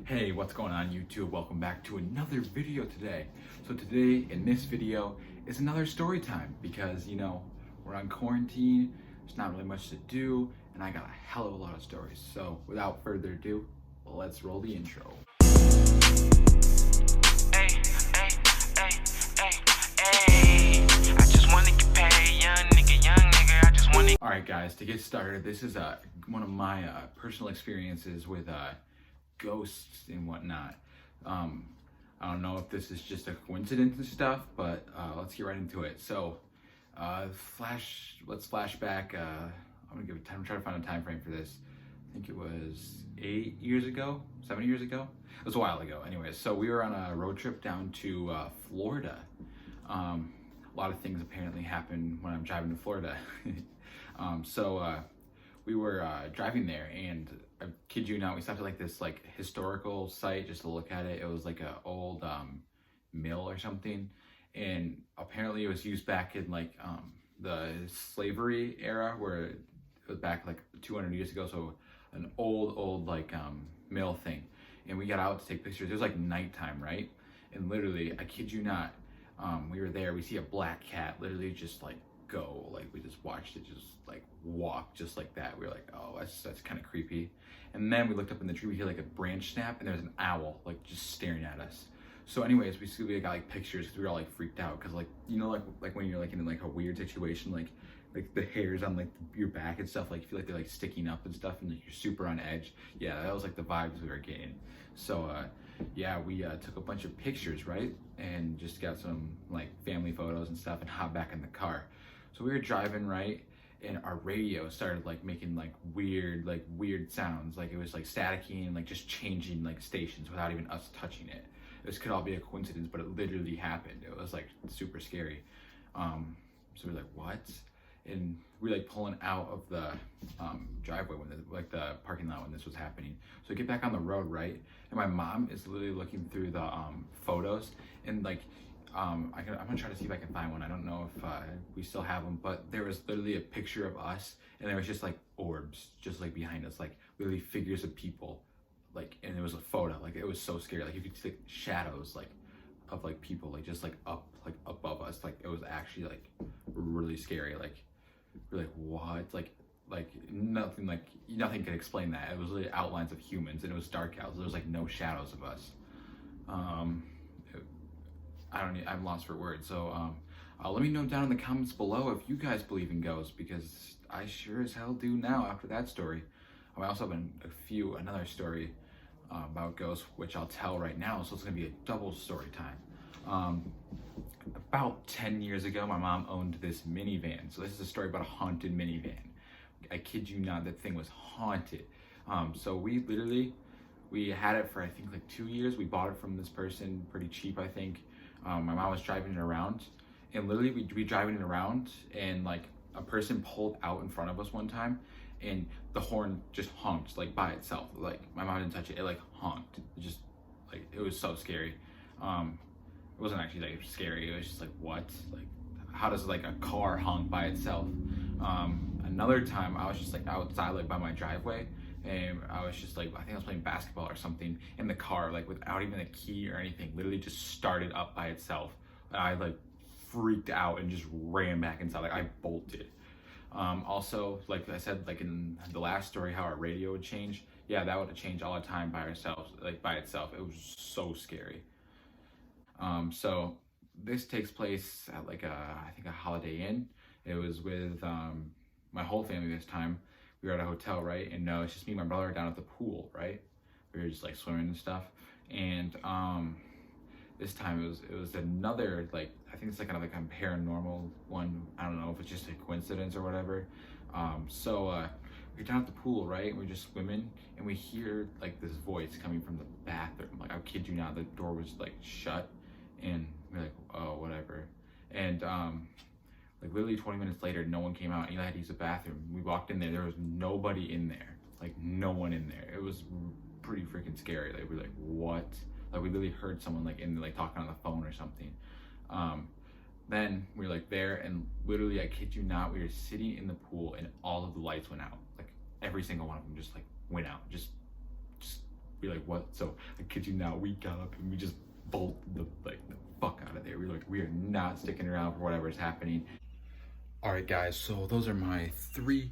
Hey, what's going on YouTube? Welcome back to another video today. So today in this video is another story time because we're on quarantine, there's not really much to do, and I got a hell of a lot of stories. So without further ado, let's roll the intro. Alright guys, to get started, this is one of my personal experiences with ghosts and whatnot. I don't know if this is just a coincidence and stuff, but let's get right into it. So, let's flash back. I'm trying to find a time frame for this. I think it was 7 years ago. It was a while ago. Anyways, so we were on a road trip down to Florida. A lot of things apparently happen when I'm driving to Florida. We were driving there, and I kid you not, we stopped at this historical site just to look at it. It was like an old mill or something, and apparently it was used back in the slavery era, where it was back 200 years ago. So an old mill thing, and we got out to take pictures. It was nighttime, right? And literally, I kid you not, we were there. We see a black cat literally just go, we just watched it just walk just like that. We were like, oh, that's kind of creepy. And then we looked up in the tree, we hear a branch snap, and there's an owl just staring at us. So anyways, we got pictures because we were all freaked out because when you're in a weird situation, like the hairs on your back and stuff, you feel like they're sticking up and stuff, and you're super on edge. Yeah, that was the vibes we were getting. So yeah, we took a bunch of pictures, right, and just got some family photos and stuff, and hopped back in the car. So we were driving, right, and our radio started making weird sounds. It was staticky and just changing stations without even us touching it. This could all be a coincidence, but it literally happened. It was super scary. So we're what? And we're pulling out of the driveway when the parking lot when this was happening. So we get back on the road, right? And my mom is literally looking through the photos, and I'm gonna try to see if I can find one. I don't know if we still have them, but there was literally a picture of us, and there was just orbs just behind us, literally figures of people, and it was a photo. It was so scary. You could see shadows of people just up above us. It was actually really scary. We're what? Nothing could explain that. It was literally outlines of humans, and it was dark out, so there was no shadows of us. I'm lost for words. So let me know down in the comments below if you guys believe in ghosts, because I sure as hell do now after that story. I also have another story about ghosts, which I'll tell right now. So it's gonna be a double story time. About 10 years ago, my mom owned this minivan. So this is a story about a haunted minivan. I kid you not, that thing was haunted. So we had it for I think 2 years. We bought it from this person pretty cheap, I think. My mom was driving it around, and literally we'd be driving it around, and a person pulled out in front of us one time, and the horn just honked by itself. My mom didn't touch it. It honked. It just it was so scary. It wasn't actually scary. It was just what? How does a car honk by itself? Another time I was just outside by my driveway, and I was just I think I was playing basketball or something, in the car without even a key or anything, literally just started up by itself. And I freaked out and just ran back inside. I bolted. Also, I said in the last story, how our radio would change. Yeah, that would have changed all the time by ourselves, by itself. It was so scary. So this takes place at I think a Holiday Inn. It was with my whole family this time. We were at a hotel, right? And no, it's just me and my brother down at the pool, right? We were just swimming and stuff. And this time it was another I think it's kind of a paranormal one. I don't know if it's just a coincidence or whatever. We're down at the pool, right? And we're just swimming, and we hear this voice coming from the bathroom. I kid you not, the door was shut, and we're oh, whatever. And literally 20 minutes later, no one came out. I had to use the bathroom. We walked in there was nobody in there. No one in there. It was pretty freaking scary. We're what? We literally heard someone in there talking on the phone or something. Then we were there, and literally, I kid you not, we were sitting in the pool, and all of the lights went out. Every single one of them just went out. Just We like, what? So I kid you not, we got up and we just bolted the fuck out of there. We were like, we are not sticking around for whatever's happening. All right, guys, so those are my 3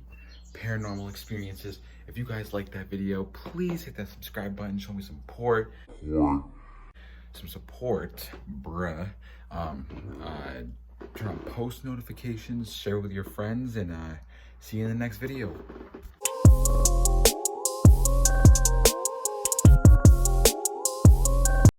paranormal experiences. If you guys like that video, please hit that subscribe button, show me some support, bruh. Turn on post notifications, share with your friends, and see you in the next video.